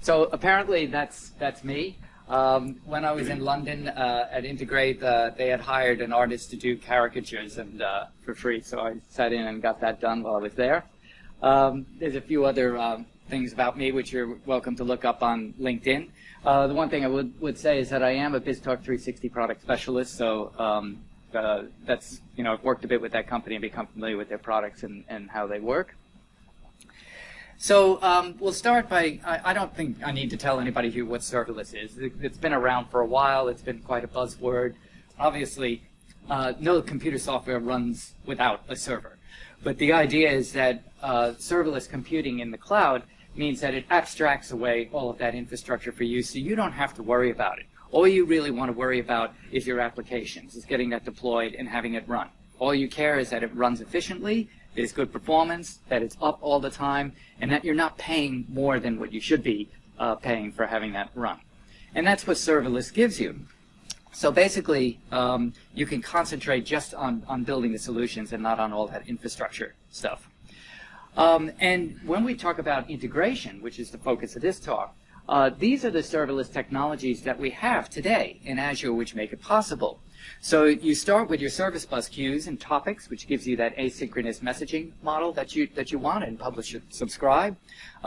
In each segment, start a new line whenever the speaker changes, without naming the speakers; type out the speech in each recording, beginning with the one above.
So apparently that's me. When I was in London at Integrate, they had hired an artist to do caricatures and for free, so I sat in and got that done while I was there. There's a few other things about me which you're welcome to look up on LinkedIn. The one thing I would say is that I am a BizTalk 360 product specialist, so that's, I've worked a bit with that company and become familiar with their products and how they work. So we'll start by, I don't think I need to tell anybody here what serverless is. It's been around for a while. It's been quite a buzzword. Obviously, no computer software runs without a server. But the idea is that serverless computing in the cloud means that it abstracts away all of that infrastructure for you, so you don't have to worry about it. All you really want to worry about is your applications, is getting that deployed and having it run. All you care is that it runs efficiently, there's good performance, that it's up all the time, and that you're not paying more than what you should be paying for having that run. And that's what serverless gives you. So basically, you can concentrate just on building the solutions and not on all that infrastructure stuff. And when we talk about integration, which is the focus of this talk, these are the serverless technologies that we have today in Azure which make it possible. So you start with your service bus queues and topics, which gives you that asynchronous messaging model that you want, and publish and subscribe.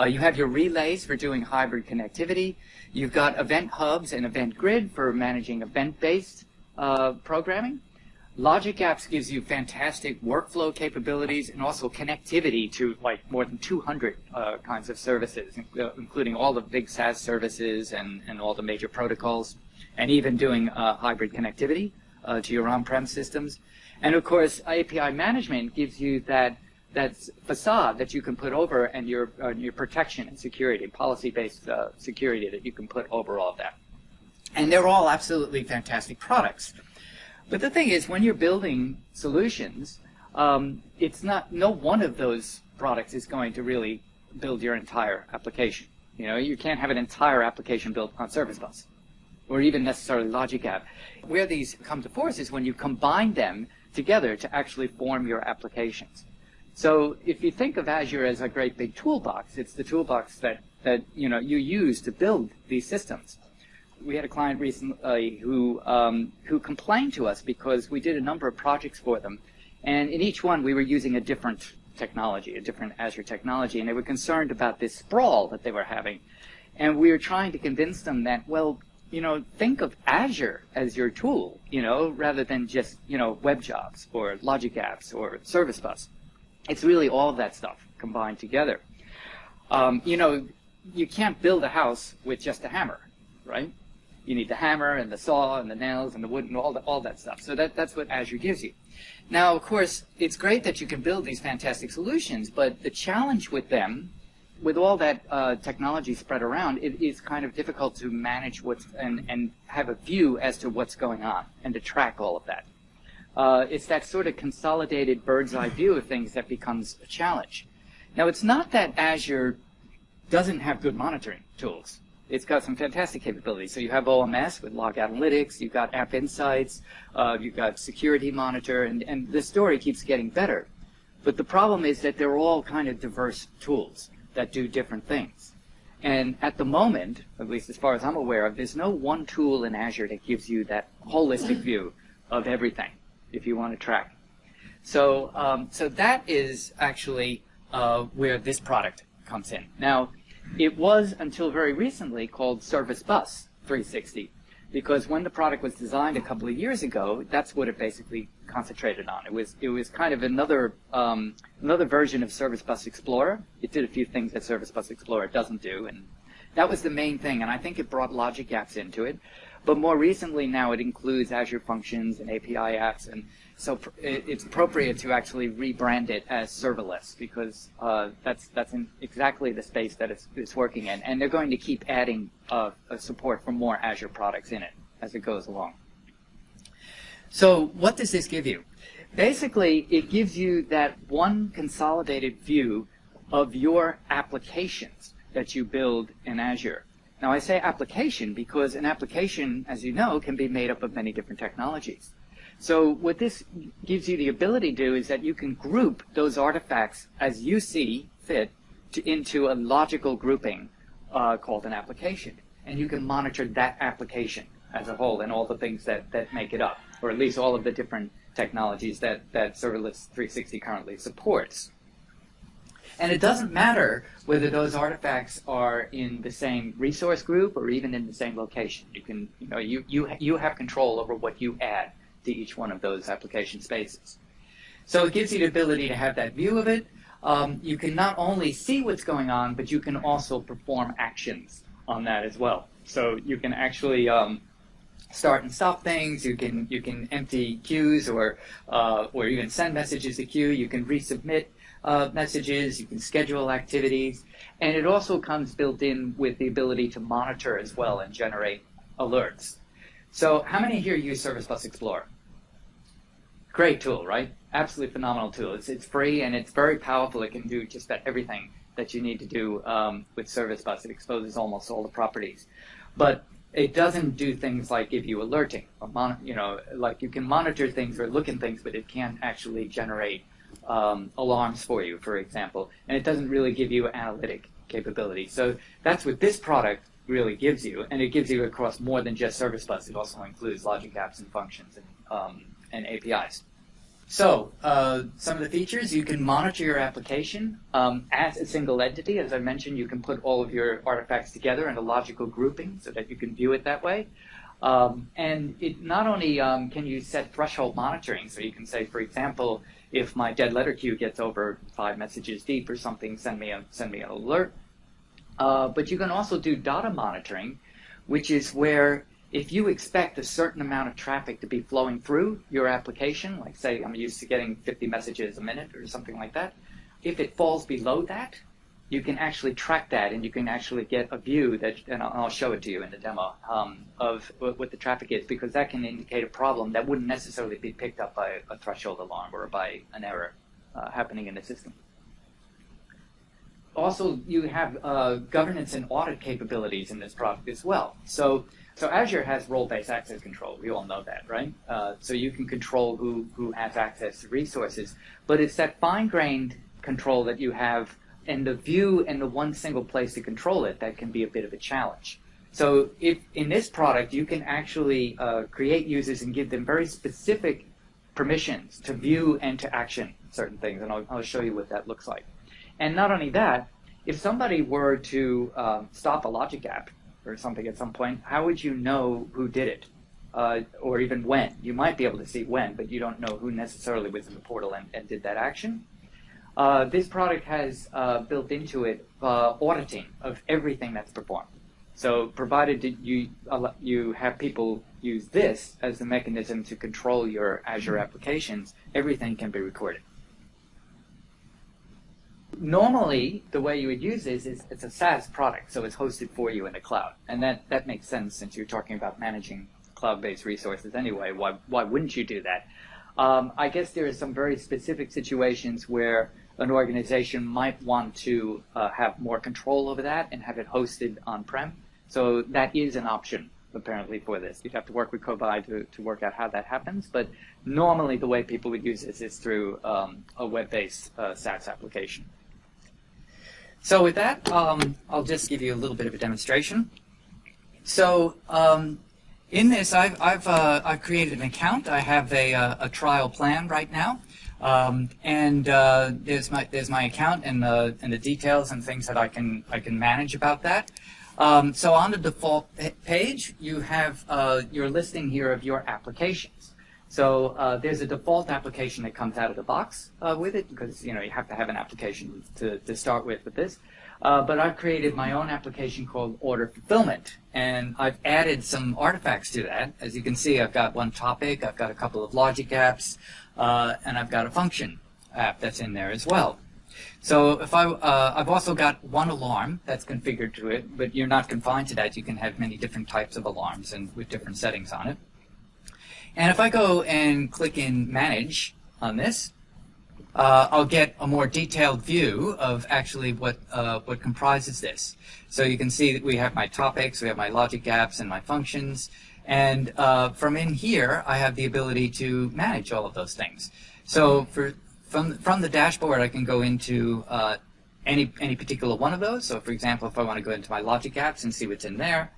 You have your relays for doing hybrid connectivity. You've got event hubs and event grid for managing event-based programming. Logic Apps gives you fantastic workflow capabilities and also connectivity to like more than 200 kinds of services, including all the big SaaS services and all the major protocols, and even doing hybrid connectivity to your on-prem systems. And of course, API management gives you that facade that you can put over, and your protection and security, policy-based security that you can put over all of that. And they're all absolutely fantastic products. But the thing is, when you're building solutions, it's not, no one of those products is going to really build your entire application. You can't have an entire application built on Service Bus, or even necessarily Logic App. Where these come to force is when you combine them together to actually form your applications. So if you think of Azure as a great big toolbox, it's the toolbox that you use to build these systems. We had a client recently who complained to us because we did a number of projects for them, and in each one we were using a different technology, a different Azure technology, and they were concerned about this sprawl that they were having. And we were trying to convince them that, well, think of Azure as your tool, rather than just, web jobs or Logic Apps or Service Bus. It's really all of that stuff combined together. You can't build a house with just a hammer, right? You need the hammer and the saw and the nails and the wood and all that stuff. So that's what Azure gives you. Now, of course, it's great that you can build these fantastic solutions, but the challenge with them, with all that technology spread around, it is kind of difficult to manage and have a view as to what's going on and to track all of that. It's that sort of consolidated bird's eye view of things that becomes a challenge. Now, it's not that Azure doesn't have good monitoring tools. It's got some fantastic capabilities. So you have OMS with log analytics, you've got App Insights, you've got Security Monitor, and the story keeps getting better. But the problem is that they're all kind of diverse tools that do different things. And at the moment, at least as far as I'm aware of, there's no one tool in Azure that gives you that holistic view of everything, if you want to track. So, so that is actually where this product comes in. Now, it was until very recently called Service Bus 360, because when the product was designed a couple of years ago, that's what it basically concentrated on. It was kind of another version of Service Bus Explorer. It did a few things that Service Bus Explorer doesn't do, and that was the main thing. And I think it brought Logic Apps into it. But more recently now, it includes Azure Functions and API apps, and so it's appropriate to actually rebrand it as Serverless, because that's in exactly the space that it's working in. And they're going to keep adding support for more Azure products in it as it goes along. So what does this give you? Basically, it gives you that one consolidated view of your applications that you build in Azure. Now, I say application because an application, as you know, can be made up of many different technologies. So what this gives you the ability to do is that you can group those artifacts as you see fit into a logical grouping called an application. And you can monitor that application as a whole and all the things that make it up, or at least all of the different technologies that Serverless 360 currently supports. And it doesn't matter whether those artifacts are in the same resource group or even in the same location. You can, you have control over what you add to each one of those application spaces. So it gives you the ability to have that view of it. You can not only see what's going on, but you can also perform actions on that as well. So you can actually start and stop things. You can empty queues or even send messages to queue. You can resubmit messages. You can schedule activities, and it also comes built in with the ability to monitor as well and generate alerts. So how many here use Service Bus Explorer? Great tool, right? Absolutely phenomenal tool. It's free and it's very powerful. It can do just about everything that you need to do with Service Bus. It exposes almost all the properties, but it doesn't do things like give you alerting, or like you can monitor things or look at things, but it can't actually generate alarms for you, for example, and it doesn't really give you analytic capability. So that's what this product really gives you, and it gives you across more than just Service Bus. It also includes logic apps and functions and APIs. So some of the features: you can monitor your application as a single entity. As I mentioned, you can put all of your artifacts together in a logical grouping so that you can view it that way. And it not only can you set threshold monitoring, so you can say, for example, if my dead letter queue gets over 5 messages deep or something, send me an alert. But you can also do data monitoring, which is where if you expect a certain amount of traffic to be flowing through your application, like say I'm used to getting 50 messages a minute or something like that, if it falls below that, you can actually track that, and you can actually get a view that, and I'll show it to you in the demo, of what the traffic is, because that can indicate a problem that wouldn't necessarily be picked up by a threshold alarm or by an error happening in the system. Also, you have governance and audit capabilities in this product as well. So Azure has role-based access control. We all know that, right? So you can control who has access to resources, but it's that fine-grained control that you have and the view and the one single place to control it that can be a bit of a challenge. So if in this product you can actually create users and give them very specific permissions to view and to action certain things, and I'll show you what that looks like. And not only that, if somebody were to stop a logic app or something at some point, how would you know who did it? Or even when? You might be able to see when, but you don't know who necessarily was in the portal and did that action. This product has built into it auditing of everything that's performed. So provided that you have people use this as the mechanism to control your Azure applications, everything can be recorded. Normally, the way you would use this is it's a SaaS product, so it's hosted for you in the cloud. And that makes sense since you're talking about managing cloud-based resources anyway. Why wouldn't you do that? I guess there are some very specific situations where an organization might want to have more control over that and have it hosted on-prem. So that is an option, apparently, for this. You'd have to work with Kobai to work out how that happens. But normally, the way people would use this is through a web-based SaaS application. So with that, I'll just give you a little bit of a demonstration. So in this, I've created an account. I have a trial plan right now, and there's my account and the details and things that I can manage about that. So on the default page, you have your listing here of your applications. So there's a default application that comes out of the box with it, because you have to have an application to start with this. But I've created my own application called Order Fulfillment, and I've added some artifacts to that. As you can see, I've got one topic, I've got a couple of logic apps, and I've got a function app that's in there as well. So if I've also got one alarm that's configured to it, but you're not confined to that. You can have many different types of alarms and with different settings on it. And if I go and click in Manage on this, I'll get a more detailed view of actually what comprises this. So you can see that we have my topics, we have my logic apps, and my functions. And from in here, I have the ability to manage all of those things. So from the dashboard, I can go into any particular one of those. So for example, if I want to go into my logic apps and see what's in there,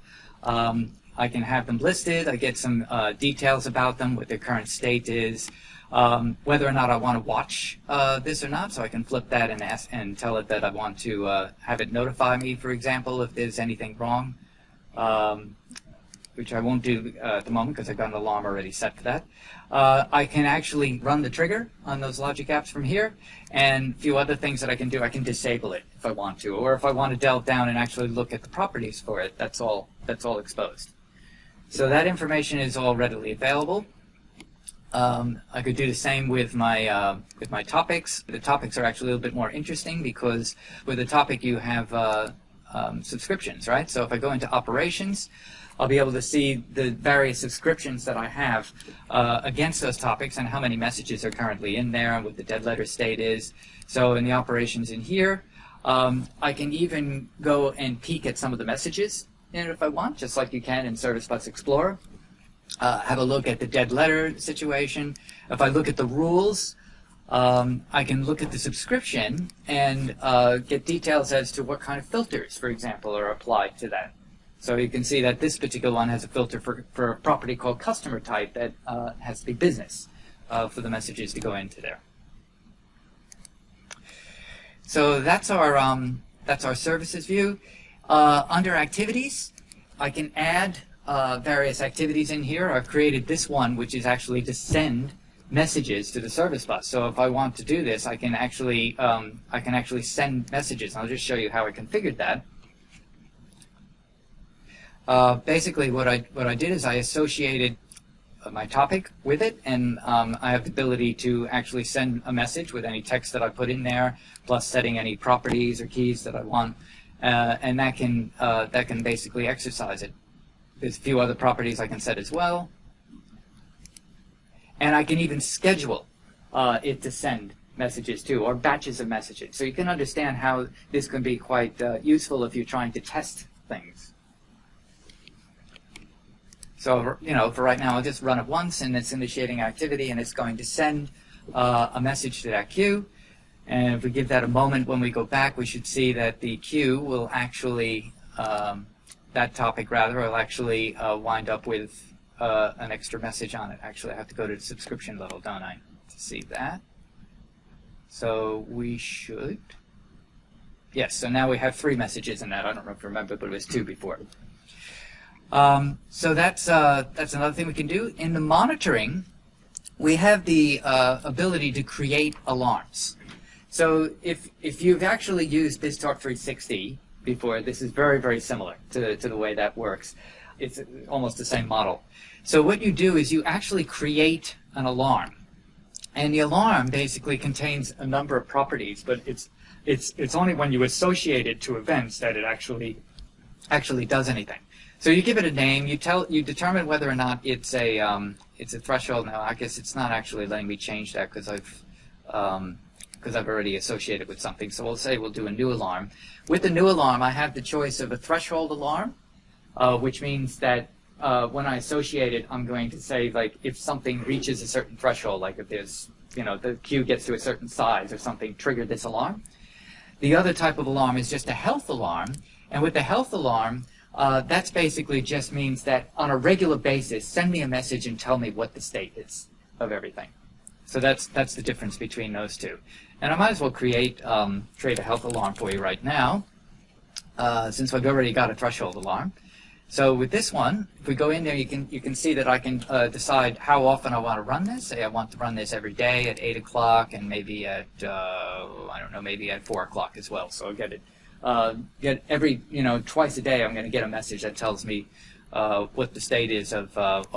I can have them listed. I get some details about them, what their current state is, whether or not I want to watch this or not. So I can flip that and ask and tell it that I want to have it notify me, for example, if there's anything wrong, which I won't do at the moment because I've got an alarm already set for that. I can actually run the trigger on those logic apps from here, and a few other things that I can do. I can disable it if I want to, or if I want to delve down and actually look at the properties for it. That's all exposed. So that information is all readily available. I could do the same with my topics. The topics are actually a little bit more interesting because with a topic you have subscriptions, right? So if I go into operations, I'll be able to see the various subscriptions that I have against those topics and how many messages are currently in there and what the dead letter state is. So in the operations in here, I can even go and peek at some of the messages in it if I want, just like you can in Service Bus Explorer. Have a look at the dead letter situation. If I look at the rules, I can look at the subscription and get details as to what kind of filters, for example, are applied to that. So you can see that this particular one has a filter for a property called customer type that has to be business for the messages to go into there. So that's our services view. Under activities, I can add various activities in here. I've created this one, which is actually to send messages to the service bus. So if I want to do this, I can actually send messages. I'll just show you how I configured that. Basically, what I did is I associated my topic with it, and I have the ability to actually send a message with any text that I put in there, plus setting any properties or keys that I want, and that can basically exercise it. There's a few other properties I can set as well, and I can even schedule it to send messages to, or batches of messages. So you can understand how this can be quite useful if you're trying to test things. So, for right now, I'll just run it once, and it's initiating activity, and it's going to send a message to that queue. And if we give that a moment, when we go back, we should see that the queue will actually, that topic rather, will actually wind up with an extra message on it. Actually, I have to go to the subscription level, don't I, to see that? So we should. Yes, so now we have 3 messages in that. I don't know if you remember, but it was 2 before. So that's another thing we can do. In the monitoring, we have the ability to create alarms. So if you've actually used BizTalk 360 before, this is very, very similar to the way that works. It's almost the same model. So what you do is you actually create an alarm. And the alarm basically contains a number of properties, but it's only when you associate it to events that it actually does anything. So you give it a name. You determine whether or not it's a threshold. Now I guess it's not actually letting me change that because I've already associated with something. So we'll say we'll do a new alarm. With the new alarm, I have the choice of a threshold alarm, which means that when I associate it, I'm going to say, like, if something reaches a certain threshold, like if there's, the queue gets to a certain size or something, trigger this alarm. The other type of alarm is just a health alarm, and with the health alarm, that's basically just means that on a regular basis, send me a message and tell me what the state is of everything. So that's the difference between those two. And I might as well create a health alarm for you right now, since I've already got a threshold alarm. So with this one, if we go in there, you can see that I can decide how often I want to run this. Say I want to run this every day at 8 o'clock and maybe at I don't know, maybe at 4 o'clock as well. So I'll get it. Get every, twice a day I'm going to get a message that tells me what the state is of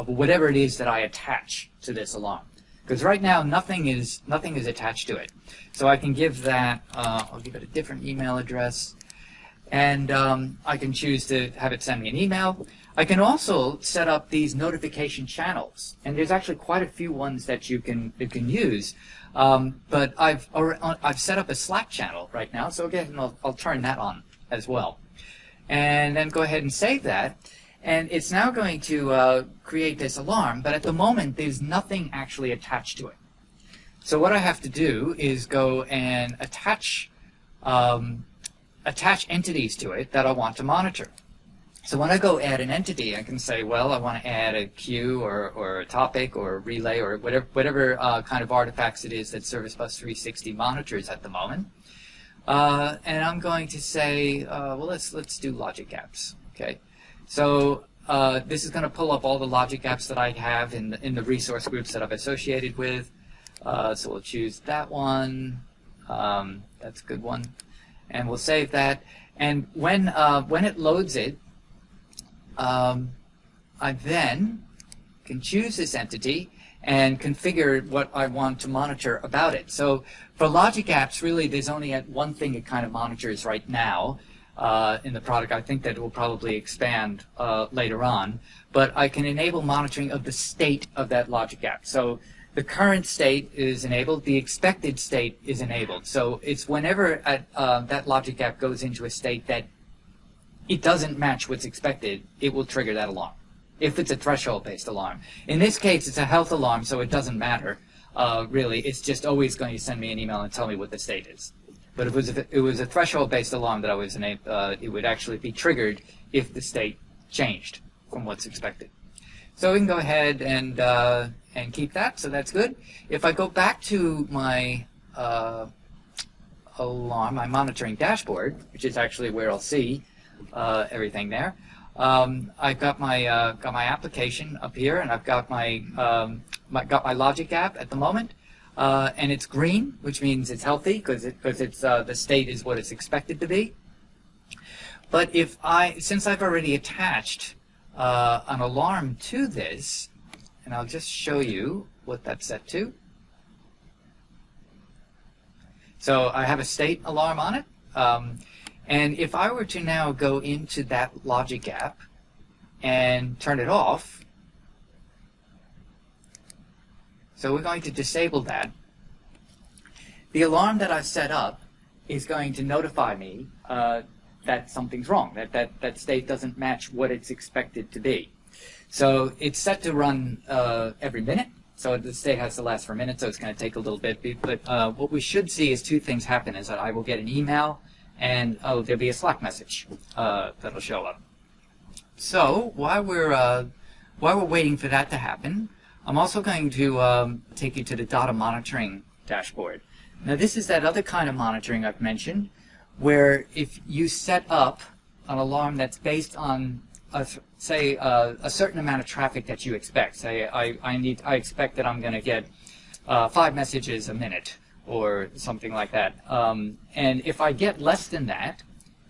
whatever it is that I attach to this alarm. Because right now nothing is attached to it. So I can give that, I'll give it a different email address, and I can choose to have it send me an email. I can also set up these notification channels, and there's actually quite a few ones that you can use. But I've set up a Slack channel right now, so again, I'll turn that on as well. And then go ahead and save that. And it's now going to create this alarm, but at the moment, there's nothing actually attached to it. So what I have to do is go and attach attach entities to it that I want to monitor. So when I go add an entity, I can say, well, I want to add a queue or a topic or a relay or whatever kind of artifacts it is that Service Bus 360 monitors at the moment. And I'm going to say, well, let's do logic apps. Okay, so this is going to pull up all the logic apps that I have in the resource groups that I've associated with. So we'll choose that one. That's a good one, and we'll save that. And when it loads it, I then can choose this entity and configure what I want to monitor about it. So for logic apps, really, there's only one thing it kind of monitors right now in the product. I think that it will probably expand later on. But I can enable monitoring of the state of that logic app. So the current state is enabled. The expected state is enabled. So it's whenever that logic app goes into a state that it doesn't match what's expected, it will trigger that alarm, if it's a threshold-based alarm. In this case, it's a health alarm, so it doesn't matter, really. It's just always going to send me an email and tell me what the state is. But if it was a threshold-based alarm that I was it would actually be triggered if the state changed from what's expected. So we can go ahead and keep that, so that's good. If I go back to my alarm, my monitoring dashboard, which is actually where I'll see everything there. I've got my application up here, and I've got my logic app at the moment, and it's green, which means it's healthy because it's the state is what it's expected to be. But since I've already attached an alarm to this, and I'll just show you what that's set to. So I have a state alarm on it. And if I were to now go into that logic app and turn it off, so we're going to disable that, the alarm that I've set up is going to notify me that something's wrong, that state doesn't match what it's expected to be. So it's set to run every minute. So the state has to last for a minute, so it's going to take a little bit. But what we should see is two things happen, is that I will get an email and there'll be a Slack message that'll show up. So while we're waiting for that to happen, I'm also going to take you to the data monitoring dashboard. Now this is that other kind of monitoring I've mentioned, where if you set up an alarm that's based on say a certain amount of traffic that you expect. Say I expect that I'm going to get 5 messages a minute, or something like that. And if I get less than that,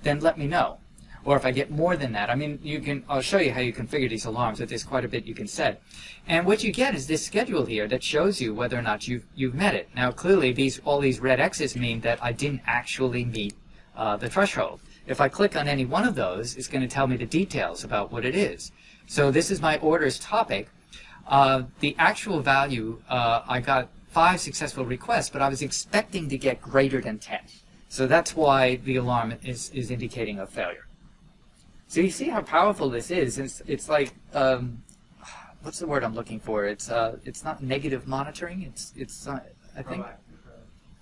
then let me know. Or if I get more than that, I mean, I'll show you how you configure these alarms, but there's quite a bit you can set. And what you get is this schedule here that shows you whether or not you've met it. Now, clearly, all these red X's mean that I didn't actually meet the threshold. If I click on any one of those, it's going to tell me the details about what it is. So this is my orders topic. The actual value, I got 5 successful requests, but I was expecting to get greater than 10. So that's why the alarm is indicating a failure. So you see how powerful this is. It's like, what's the word I'm looking for? It's not negative monitoring. It's I think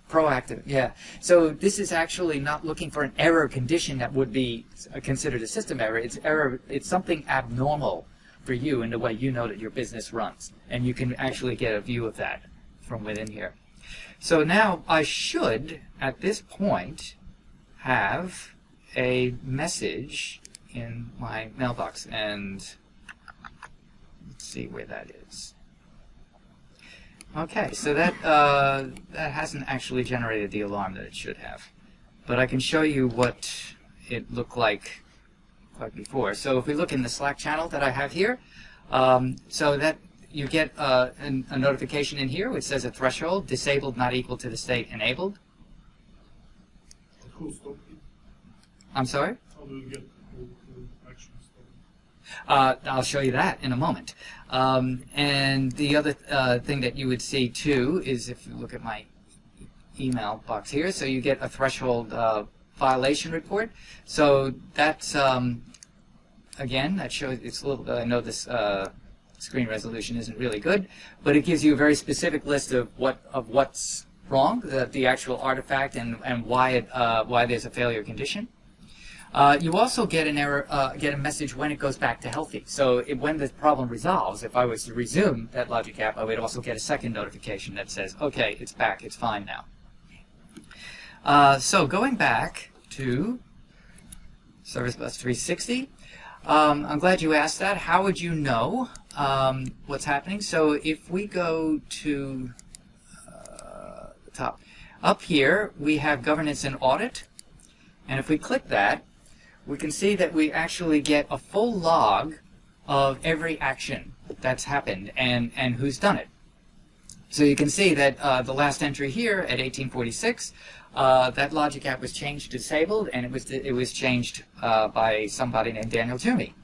proactive. Yeah. So this is actually not looking for an error condition that would be considered a system error. It's something abnormal for you in the way you know that your business runs, and you can actually get a view of that from within here. So now I should, at this point, have a message in my mailbox, and let's see where that is. Okay, so that hasn't actually generated the alarm that it should have, but I can show you what it looked like before. So if we look in the Slack channel that I have here, so that you get a notification in here which says a threshold disabled not equal to the state enabled. I'm sorry?
How do you get the action stop?
I'll show you that in a moment. And the other thing that you would see too is if you look at my email box here, so you get a threshold violation report. So that's again, that shows it's a little. I know this screen resolution isn't really good, but it gives you a very specific list of what's wrong, the actual artifact and why there's a failure condition. You also get an error, get a message when it goes back to healthy. So when the problem resolves, if I was to resume that logic app, I would also get a second notification that says, okay, it's back, it's fine now. So going back to Service Bus 360, I'm glad you asked that. How would you know what's happening? So if we go to the top, up here we have Governance and Audit, and if we click that, we can see that we actually get a full log of every action that's happened and who's done it. So you can see that the last entry here at 1846, that logic app was changed to disabled, and it was changed by somebody named Daniel Toomey.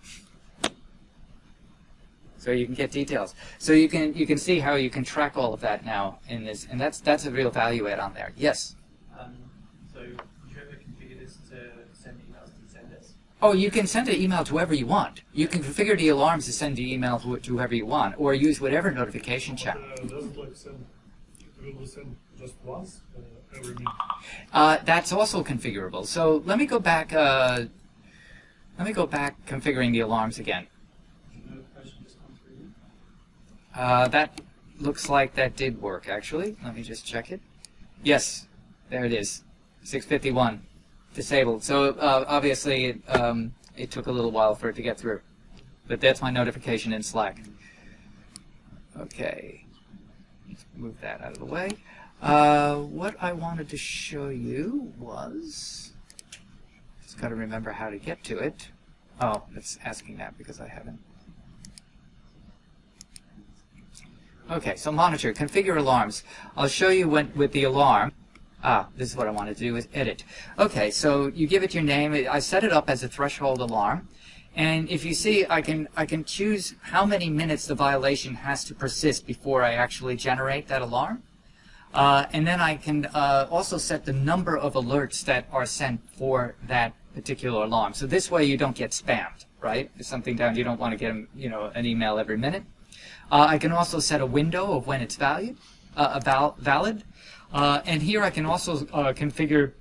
So you can get details. So you can see how you can track all of that now in this, and that's a real value add on there. Yes.
So do you ever configure this to send emails to senders?
Oh, you can send an email to whoever you want. You can configure the alarms to send the email to whoever you want, or use whatever notification channel.
Does it like send? Will it send just once every minute?
That's also configurable. So let me go back. Let me go back configuring the alarms again. That looks like that did work actually. Let me just check it. Yes, there it is. 651 disabled. So obviously it took a little while for it to get through, but that's my notification in Slack. Okay. Let's move that out of the way. What I wanted to show you was, just got to remember how to get to it. Oh, it's asking that because I haven't. Okay, so monitor, configure alarms. I'll show you with the alarm. This is what I want to do is edit. Okay, so you give it your name. I set it up as a threshold alarm. And if you see, I can choose how many minutes the violation has to persist before I actually generate that alarm. And then I can also set the number of alerts that are sent for that particular alarm. So this way you don't get spammed, right? If something down, you don't want to get an email every minute. I can also set a window of when it's valid. And here I can also configure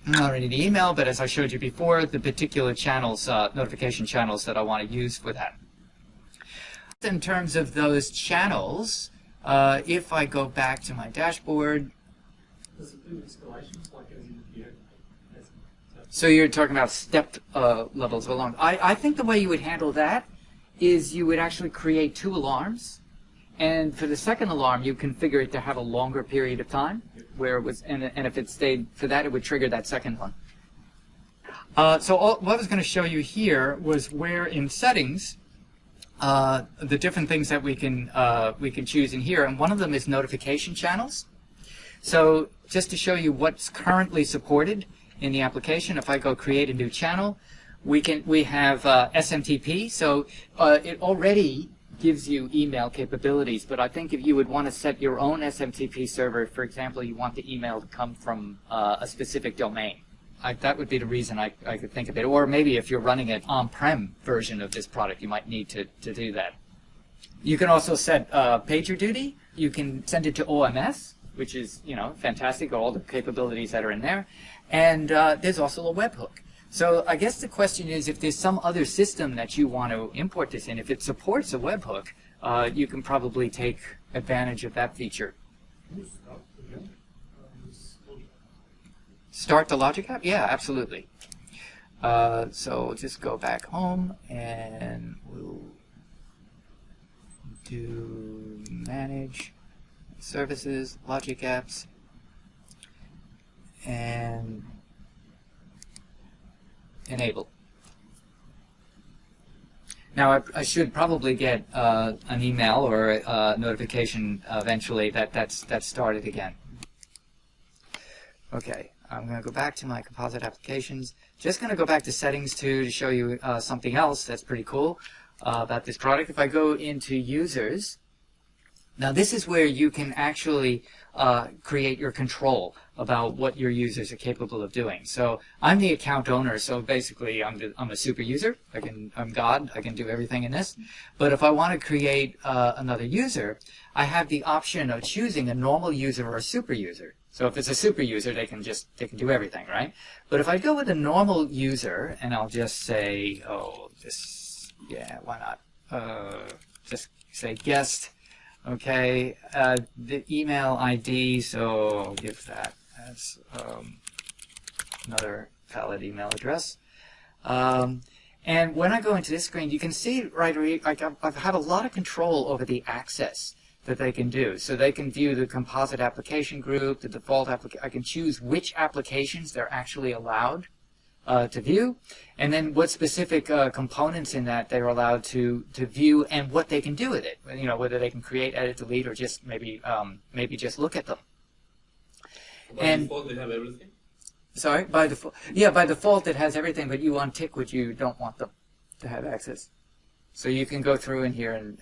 not only the email, but as I showed you before, the particular channels, notification channels that I want to use for that. In terms of those channels, if I go back to my dashboard,
Does it do escalations like as in the
so you're talking about stepped levels of alarms. I think the way you would handle that is you would actually create 2 alarms, and for the second alarm you configure it to have a longer period of time where it was, and if it stayed for that, it would trigger that second one. So what I was going to show you here was where in settings the different things that we can choose in here, and one of them is notification channels. So just to show you what's currently supported in the application, if I go create a new channel, we have SMTP. So it already gives you email capabilities, but I think if you would want to set your own SMTP server, for example, you want the email to come from a specific domain. That would be the reason I could think of it. Or maybe if you're running an on-prem version of this product, you might need to do that. You can also set PagerDuty. You can send it to OMS, which is fantastic, all the capabilities that are in there. And there's also a webhook. So I guess the question is, if there's some other system that you want to import this in, if it supports a webhook, you can probably take advantage of that feature. Start the Logic app? Yeah, absolutely. So just go back home and we'll do Manage Services, Logic Apps, and Enable. Now I should probably get an email or a notification eventually that that's started again. Okay. I'm going to go back to my composite applications. Just going to go back to settings to show you something else that's pretty cool about this product. If I go into users, Now this is where you can actually create your control about what your users are capable of doing. So I'm the account owner, so basically I'm a super user. I'm God. I can do everything in this. But if I want to create another user, I have the option of choosing a normal user or a super user. So if it's a super user, they can do everything, right? But if I go with a normal user, and I'll just say, why not? Just say guest. Okay, the email ID, so I'll give that as another valid email address. And when I go into this screen, you can see right away, like I've had a lot of control over the access that they can do. So they can view the composite application group, the default application. I can choose which applications they're actually allowed to view, and then what specific components in that they're allowed to view, and what they can do with it. You know, whether they can create, edit, delete, or just maybe just look at them.
By default, they have everything.
Sorry, by default, yeah, by default it has everything, but you untick what you don't want them to have access. So you can go through in here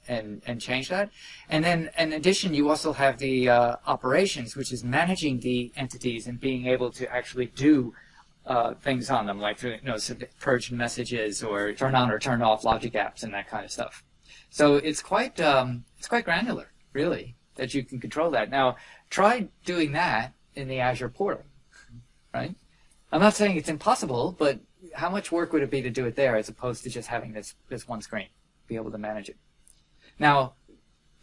and change that. And then in addition, you also have the operations, which is managing the entities and being able to actually do things on them, like purge messages or turn on or turn off logic apps and that kind of stuff. So it's quite granular, really, that you can control that. Now, try doing that in the Azure portal, right? I'm not saying it's impossible, but how much work would it be to do it there as opposed to just having this one screen, be able to manage it? Now,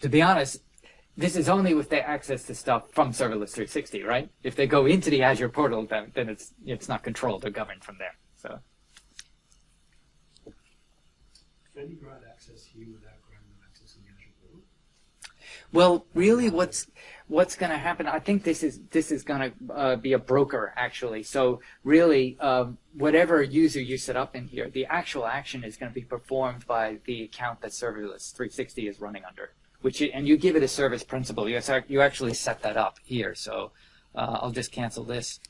to be honest, this is only if they access the stuff from Serverless 360, right? If they go into the Azure portal, then it's not controlled or governed from there. So.
Can you grant access here without granting them access in the Azure portal?
Well, really, what's going to happen? I think this is going to be a broker, actually. So really, whatever user you set up in here, the actual action is going to be performed by the account that Serverless 360 is running under. And you give it a service principal. You actually set that up here. So I'll just cancel this.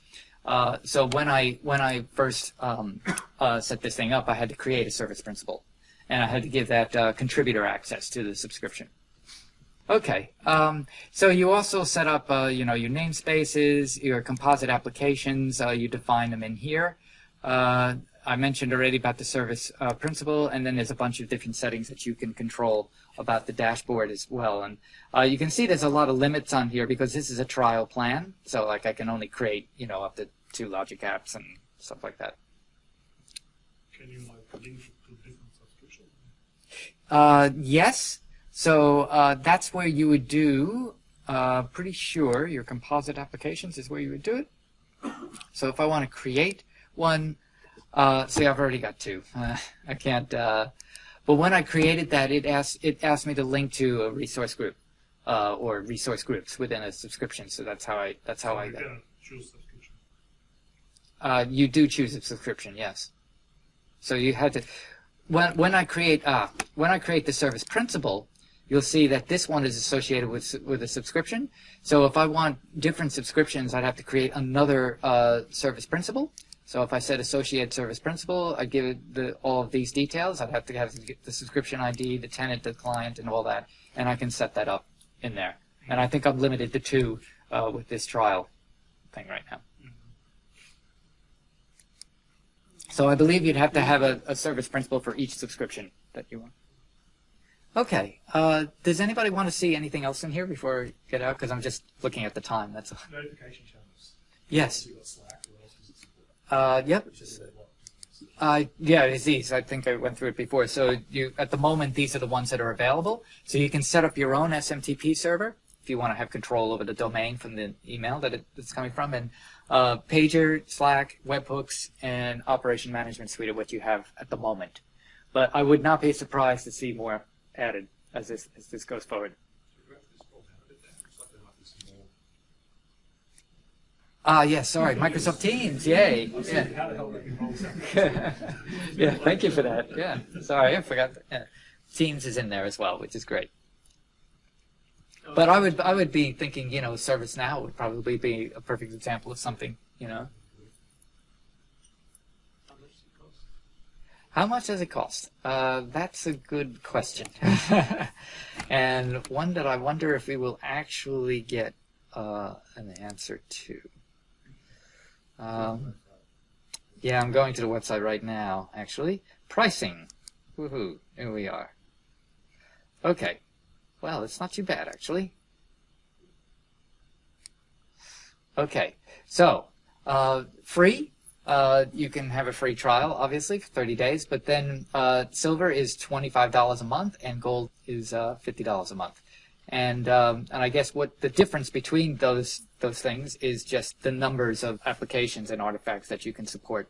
So when I first set this thing up, I had to create a service principal, and I had to give that contributor access to the subscription. Okay. So you also set up your namespaces, your composite applications. You define them in here. I mentioned already about the service principal, and then there's a bunch of different settings that you can control about the dashboard as well. And you can see there's a lot of limits on here because this is a trial plan. So like I can only create up to 2 logic apps and stuff like that.
Can you link to different subscriptions?
Yes. So that's where you would do, pretty sure your composite applications is where you would do it. So if I want to create one, see, I've already got 2. I can't. But when I created that, it asked me to link to a resource group or resource groups within a subscription. So that's how I got it.
Choose subscription.
You do choose a subscription, yes. So you had to when I create the service principal, you'll see that this one is associated with a subscription. So if I want different subscriptions, I'd have to create another service principal. So if I said associate service principal, I give it all of these details. I'd have to have the subscription ID, the tenant, the client, and all that, and I can set that up in there. And I think I'm limited to 2 with this trial thing right now. So I believe you'd have to have a service principal for each subscription that you want. Okay. Does anybody want to see anything else in here before I get out? Because I'm just looking at the time. That's all.
Notification channels.
Yes.
You've got Slack. What else does it support?
Yep.
Which is what?
Yeah, it's these. I think I went through it before. So at the moment, these are the ones that are available. So you can set up your own SMTP server if you want to have control over the domain from the email that it's coming from. And Pager, Slack, webhooks, and Operation Management Suite are what you have at the moment. But I would not be surprised to see more added as this goes forward. Yes, sorry, Microsoft Teams, yay. Yeah. Yeah, thank you for that. Yeah, sorry, I forgot. Yeah. Teams is in there as well, which is great. But I would be thinking, ServiceNow would probably be a perfect example of something,
How much does it
How much does it cost? That's a good question. And one that I wonder if we will actually get an answer to. Yeah, I'm going to the website right now, actually. Pricing. Woohoo. Here we are. Okay. Well, it's not too bad, actually. Okay. So, free. You can have a free trial, obviously, for 30 days, but then silver is $25 a month and gold is $50 a month. And I guess what the difference between those things is just the numbers of applications and artifacts that you can support